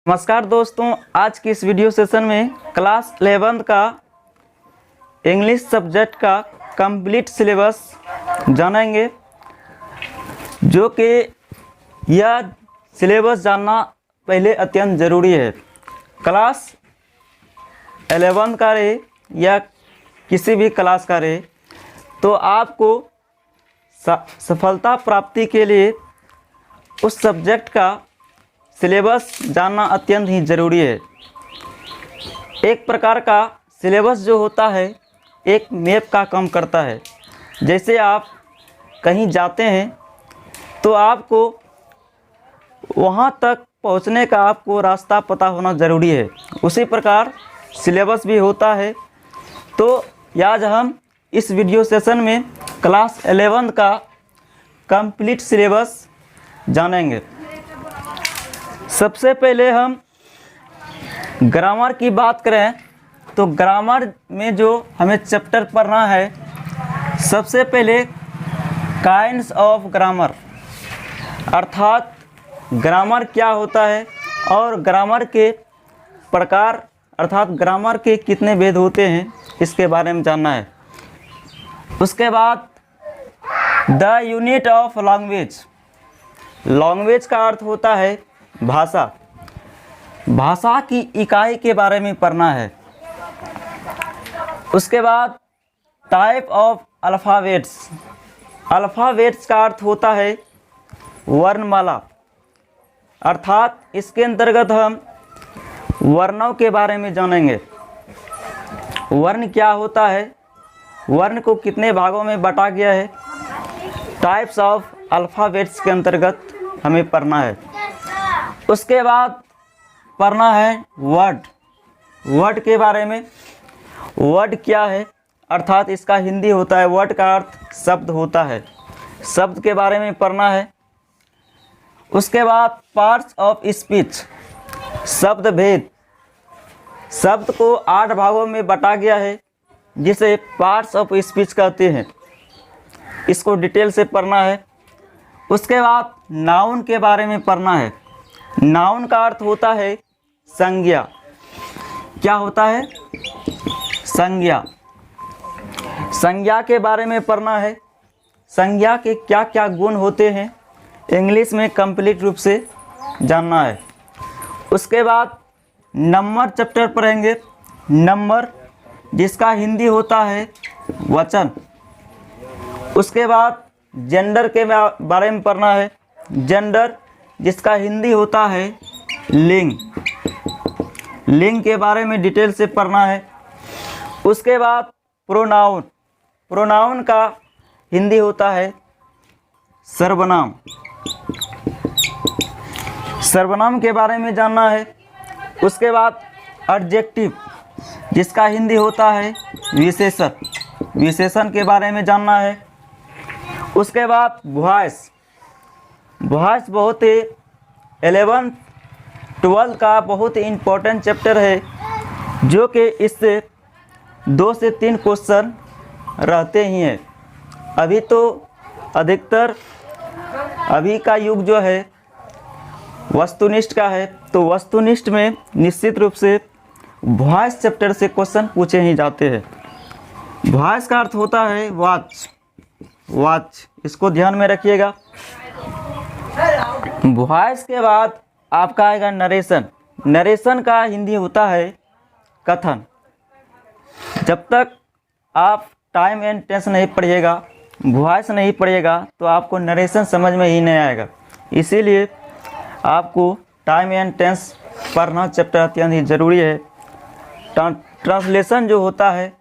नमस्कार दोस्तों, आज की इस वीडियो सेशन में क्लास 11 का इंग्लिश सब्जेक्ट का कंप्लीट सिलेबस जानेंगे, जो कि यह सिलेबस जानना पहले अत्यंत ज़रूरी है। क्लास 11 का रहे या किसी भी क्लास का रहे, तो आपको सफलता प्राप्ति के लिए उस सब्जेक्ट का सिलेबस जानना अत्यंत ही ज़रूरी है। एक प्रकार का सिलेबस जो होता है एक मैप का काम करता है। जैसे आप कहीं जाते हैं तो आपको वहां तक पहुंचने का आपको रास्ता पता होना ज़रूरी है, उसी प्रकार सिलेबस भी होता है। तो आज हम इस वीडियो सेशन में क्लास 11 का कंप्लीट सिलेबस जानेंगे। सबसे पहले हम ग्रामर की बात करें तो ग्रामर में जो हमें चैप्टर पढ़ना है, सबसे पहले काइंड्स ऑफ ग्रामर, अर्थात ग्रामर क्या होता है और ग्रामर के प्रकार अर्थात ग्रामर के कितने भेद होते हैं, इसके बारे में जानना है। उसके बाद the unit of language, language का अर्थ होता है भाषा, भाषा की इकाई के बारे में पढ़ना है। उसके बाद टाइप ऑफ अल्फ़ाबेट्स, अल्फ़ाबेट्स का अर्थ होता है वर्णमाला, अर्थात इसके अंतर्गत हम वर्णों के बारे में जानेंगे। वर्ण क्या होता है, वर्ण को कितने भागों में बांटा गया है, टाइप्स ऑफ अल्फ़ाबेट्स के अंतर्गत हमें पढ़ना है। उसके बाद पढ़ना है वर्ड, वर्ड के बारे में। वर्ड क्या है, अर्थात इसका हिंदी होता है, वर्ड का अर्थ शब्द होता है, शब्द के बारे में पढ़ना है। उसके बाद पार्ट्स ऑफ स्पीच, शब्द भेद, शब्द को 8 भागों में बांटा गया है जिसे पार्ट्स ऑफ स्पीच कहते हैं, इसको डिटेल से पढ़ना है। उसके बाद नाउन के बारे में पढ़ना है। नाउन का अर्थ होता है संज्ञा, क्या होता है संज्ञा, संज्ञा के बारे में पढ़ना है। संज्ञा के क्या क्या गुण होते हैं इंग्लिश में कंप्लीट रूप से जानना है। उसके बाद नंबर चैप्टर पढ़ेंगे, नंबर जिसका हिंदी होता है वचन। उसके बाद जेंडर के बारे में पढ़ना है, जेंडर जिसका हिंदी होता है लिंग, लिंग के बारे में डिटेल से पढ़ना है। उसके बाद प्रोनाउन, प्रोनाउन का हिंदी होता है सर्वनाम, सर्वनाम के बारे में जानना है। उसके बाद एडजेक्टिव जिसका हिंदी होता है विशेषण, विशेषण के बारे में जानना है। उसके बाद वॉइस, वॉइस बहुत ही 11, 12 का बहुत ही इम्पोर्टेंट चैप्टर है, जो कि इससे 2 से 3 क्वेश्चन रहते ही हैं। अभी तो अधिकतर अभी का युग जो है वस्तुनिष्ठ का है, तो वस्तुनिष्ठ में निश्चित रूप से वॉइस चैप्टर से क्वेश्चन पूछे ही जाते हैं। वॉइस का अर्थ होता है वॉच, वॉच, इसको ध्यान में रखिएगा। वॉइस के बाद आपका आएगा नरेशन, नरेशन का हिंदी होता है कथन। जब तक आप टाइम एंड टेंस नहीं पढ़िएगा, वॉइस नहीं पढ़िएगा, तो आपको नरेशन समझ में ही नहीं आएगा। इसीलिए आपको टाइम एंड टेंस पढ़ना चैप्टर अत्यंत ही ज़रूरी है। ट्रांसलेशन जो होता है,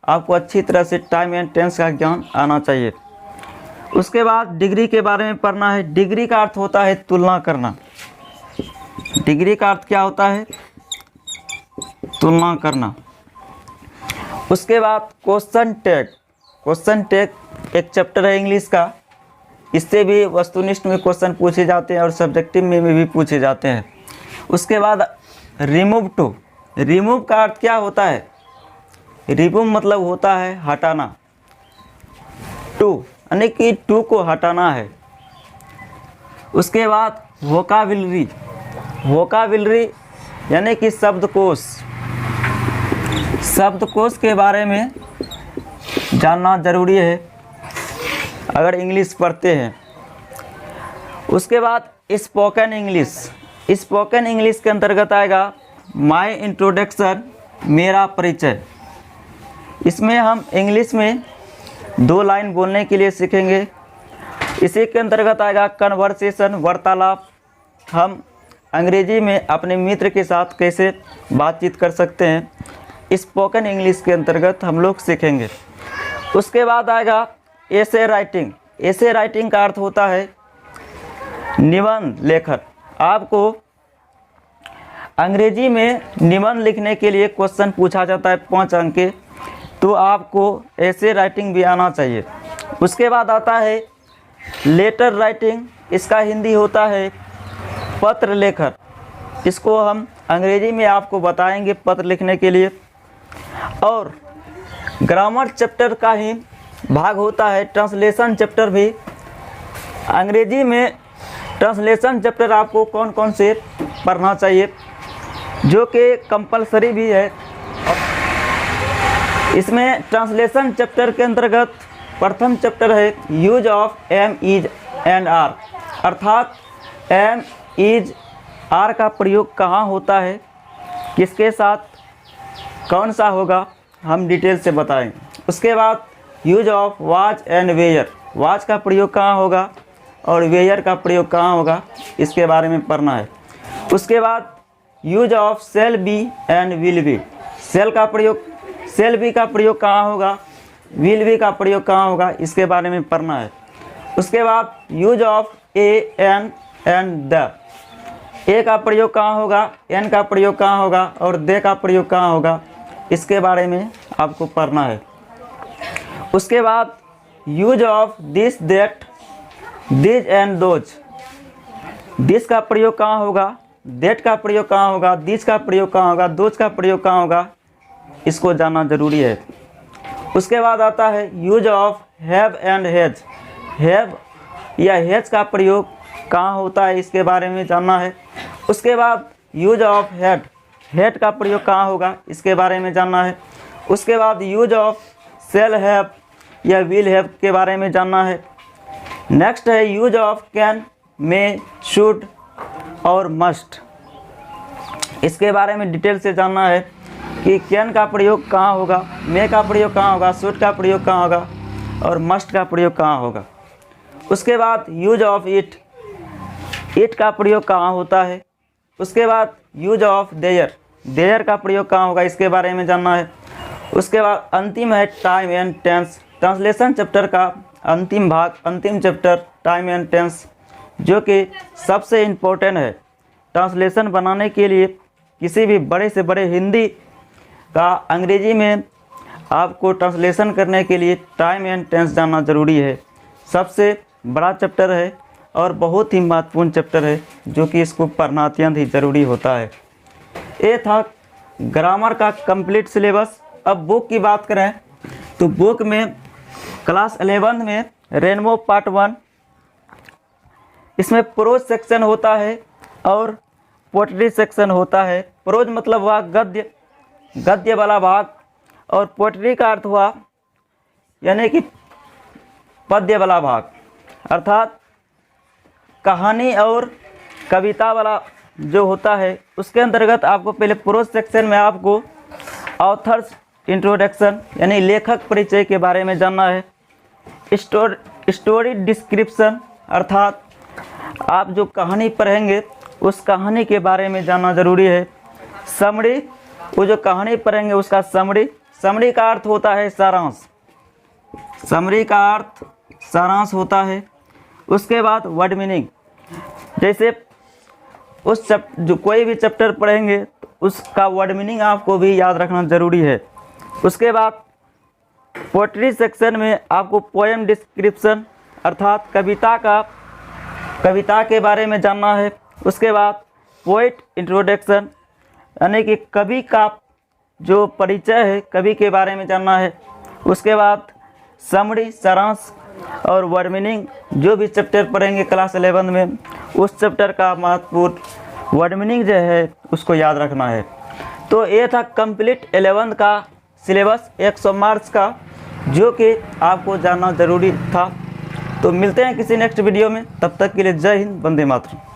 आपको अच्छी तरह से टाइम एंड टेंस का ज्ञान आना चाहिए। उसके बाद डिग्री के बारे में पढ़ना है। डिग्री का अर्थ होता है तुलना करना, डिग्री का अर्थ क्या होता है तुलना करना। उसके बाद क्वेश्चन टैग, क्वेश्चन टैग एक चैप्टर है इंग्लिश का, इससे भी वस्तुनिष्ठ में क्वेश्चन पूछे जाते हैं और सब्जेक्टिव में भी पूछे जाते हैं। उसके बाद रिमूव टू, रिमूव का अर्थ क्या होता है, रिमूव मतलब होता है हटाना, टू यानी कि टू को हटाना है। उसके बाद वोकाबुलरी, वोकाबुलरी यानी कि शब्दकोश। शब्दकोश के बारे में जानना ज़रूरी है अगर इंग्लिश पढ़ते हैं। उसके बाद स्पोकन इंग्लिश। स्पोकन इंग्लिश के अंतर्गत आएगा माय इंट्रोडक्शन, मेरा परिचय। इसमें हम इंग्लिश में 2 लाइन बोलने के लिए सीखेंगे। इसी के अंतर्गत आएगा कन्वर्सेशन, वार्तालाप। हम अंग्रेजी में अपने मित्र के साथ कैसे बातचीत कर सकते हैं, स्पोकन इंग्लिश के अंतर्गत हम लोग सीखेंगे। उसके बाद आएगा एसे राइटिंग। एसे राइटिंग का अर्थ होता है निबंध लेखन। आपको अंग्रेजी में निबंध लिखने के लिए क्वेश्चन पूछा जाता है 5 अंक के, तो आपको एसे राइटिंग भी आना चाहिए। उसके बाद आता है लेटर राइटिंग। इसका हिंदी होता है पत्र लेखन। इसको हम अंग्रेजी में आपको बताएंगे पत्र लिखने के लिए। और ग्रामर चैप्टर का ही भाग होता है ट्रांसलेशन चैप्टर भी। अंग्रेजी में ट्रांसलेशन चैप्टर आपको कौन कौन से पढ़ना चाहिए, जो कि कंपलसरी भी है। इसमें ट्रांसलेशन चैप्टर के अंतर्गत प्रथम चैप्टर है use of am, is and are, अर्थात एम, इज, आर का प्रयोग कहाँ होता है, किसके साथ, कौन सा होगा, हम डिटेल से बताएंगे। उसके बाद use of was and were. Was का प्रयोग कहाँ होगा और वेयर का प्रयोग कहाँ होगा, इसके बारे में पढ़ना है। उसके बाद use of shall be and will be. Shall का प्रयोग, सेल बी का प्रयोग कहाँ होगा, विल बी का प्रयोग कहाँ होगा, इसके बारे में पढ़ना है। उसके बाद use of a, an and the. A का प्रयोग कहाँ होगा, एन का प्रयोग कहाँ होगा और दे का प्रयोग कहाँ होगा, इसके बारे में आपको पढ़ना है। उसके बाद use of this, that, this and those. This का प्रयोग कहाँ होगा, दैट का प्रयोग कहाँ होगा, दिस का प्रयोग कहाँ होगा, दोज का प्रयोग कहाँ होगा, इसको जानना जरूरी है। उसके बाद आता है use of have and has. Have या हैज का प्रयोग कहाँ होता है, इसके बारे में जानना है। उसके बाद यूज ऑफ हैड। हैड का प्रयोग कहाँ होगा, इसके बारे में जानना है। उसके बाद यूज ऑफ शेल हैव या विल हैव के बारे में जानना है। नेक्स्ट है use of can, may, should और मस्ट। इसके बारे में डिटेल से जानना है कि कैन का प्रयोग कहाँ होगा, मे का प्रयोग कहाँ होगा, शुड का प्रयोग कहाँ होगा और मस्ट का प्रयोग कहाँ होगा। उसके बाद यूज ऑफ इट। इट का प्रयोग कहाँ होता है। उसके बाद यूज ऑफ देयर। देयर का प्रयोग कहाँ होगा, इसके बारे में जानना है। उसके बाद अंतिम है time and tense. Translation chapter का अंतिम भाग, अंतिम चैप्टर टाइम एंड टेंस, जो कि सबसे इम्पोर्टेंट है। ट्रांसलेशन बनाने के लिए किसी भी बड़े से बड़े हिंदी का अंग्रेजी में आपको ट्रांसलेशन करने के लिए टाइम एंड टेंस जानना ज़रूरी है। सबसे बड़ा चैप्टर है और बहुत ही महत्वपूर्ण चैप्टर है, जो कि इसको पढ़ना अत्यंत ही ज़रूरी होता है। ये था ग्रामर का कंप्लीट सिलेबस। अब बुक की बात करें तो बुक में क्लास 11 में रेनबो पार्ट 1, इसमें प्रोज सेक्शन होता है और पोएट्री सेक्शन होता है। प्रोज मतलब हुआ गद्य, गद्य वाला भाग, और पोएट्री का अर्थ हुआ यानी कि पद्य वाला भाग, अर्थात कहानी और कविता वाला जो होता है। उसके अंतर्गत आपको पहले प्रोज सेक्शन में आपको ऑथर्स इंट्रोडक्शन यानी लेखक परिचय के बारे में जानना है। स्टोरी डिस्क्रिप्शन, अर्थात आप जो कहानी पढ़ेंगे उस कहानी के बारे में जानना ज़रूरी है। समरी, वो जो कहानी पढ़ेंगे उसका समरी। समरी का अर्थ होता है सारांश। समरी का अर्थ सारांश होता है। उसके बाद वर्ड मीनिंग, जैसे उस जो कोई भी चैप्टर पढ़ेंगे तो उसका वर्ड मीनिंग आपको भी याद रखना ज़रूरी है। उसके बाद पोएट्री सेक्शन में आपको पोएम डिस्क्रिप्शन, अर्थात कविता के बारे में जानना है। उसके बाद पोएट इंट्रोडक्शन यानी कि कवि का जो परिचय है, कवि के बारे में जानना है। उसके बाद समरी, सारांश और वर्ड मीनिंग, जो भी चैप्टर पढ़ेंगे क्लास 11 में उस चैप्टर का महत्वपूर्ण वर्ड मीनिंग जो है उसको याद रखना है। तो ये था कंप्लीट 11th का सिलेबस 100 मार्क्स का, जो कि आपको जानना ज़रूरी था। तो मिलते हैं किसी नेक्स्ट वीडियो में, तब तक के लिए जय हिंद, वंदे मातरम।